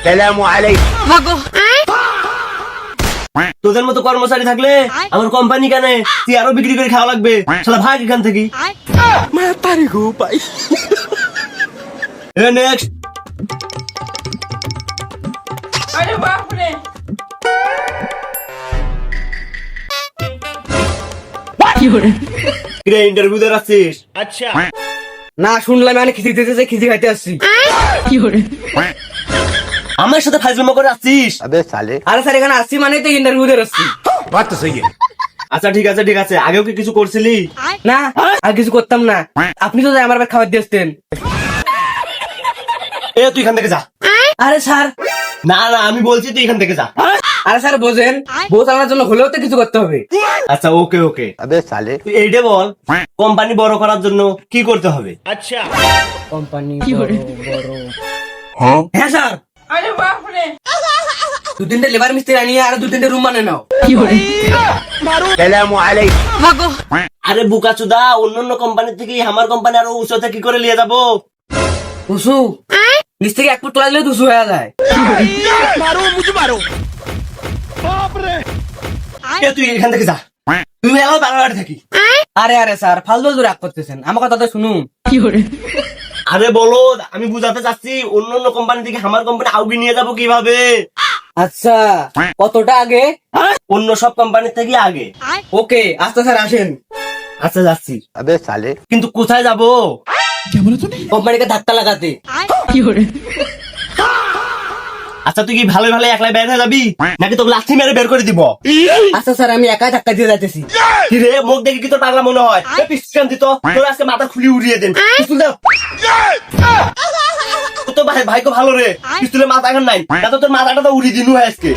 সালামু আলাইকুম। তোদের মতো কর্মচারী থাকলে আমার কোম্পানি কেন তুই আরো বিক্রি করে খাওয়া লাগবে, শালা ভাগ এখান থেকে। নেক্সট। अरे बाप रे। ইন্টারভিউ দিয়ে আসছিস? अच्छा না শুনলাম মানে খিচি দিতেছে, খিচি খাইতে আসছি। আমার সাথে ফাইজলামো করে আসছিস? আরে স্যার এখানে আসছি মানে তো ইন্টারভিউ দিয়ে আসছি। बात तो सही है। আচ্ছা ঠিক আছে ঠিক আছে, আগেও কি কিছু করছিলি? না আর কিছু করতাম না, আপনি তো আমার খাবার দিয়ে আসতেন। এ তুই এখান থেকে যা। আরে স্যার, না না আমি বলছি তুই এখান থেকে যা। আরে স্যার বোঝেন, বউ চালানোর জন্য হলেও তো কিছু করতে হবে। আচ্ছা ওকে ওকে, তুই এইটা বল কোম্পানি বড় করার জন্য কি করতে হবে? अच्छा কোম্পানি বড় হ্যাঁ স্যার, अरे बाप रे। 2-3টে লেবার মিস্ত্রি আনিয়ে আর 2-3টে রুম বানানো। সালামু আলাইকুম। আরে বুকাচুদা, অন্যান্য কোম্পানি থেকে আমার কোম্পানি আরো উঁচুতে কি করে নিয়ে যাবো? উসু নিচ থেকে 1 ফুট তোলা দিলে 200 হয়ে যায়। এ তুই এখান থেকে যা, তুমি এলাও বাংলাবাড়ি থাকি। আরে আরে স্যার ফালতু রাগ করতেছেন, আমার কথা তো শুনুন। আরে বলো, আমি বুঝাতে চাচ্ছি অন্যান্য কোম্পানি থেকে আমার কোম্পানি আউগি নিয়ে যাবো কিভাবে। আচ্ছা কতটা আগে? অন্য সব কোম্পানি থেকে আগে। ওকে আচ্ছা স্যার আসেন। আচ্ছা যাচ্ছি। কিন্তু কোথায় যাবো? কোম্পানিকে ধাক্কা লাগাতে। আচ্ছা তুই কি ভালো ভালো একলাই বের হয়ে যাবি নাকি তোকে লাথি মেরে বের করে দিব? আচ্ছা স্যার আমি একাই ধাক্কা দিয়ে যাইতেছি। কি রে, মুখ দেখে কি তোর পাগলা মনে হয়? পিস্টন দিত তোর আজকে মাথা খুলি উড়িয়ে দেন। পিস্তুল দাও। তোর তো ভাইকে ভালো রে, পিস্তুলের মাথা এখন নাই, তা তো তোর মাথাটা তো উড়িয়ে দিনু আজকে।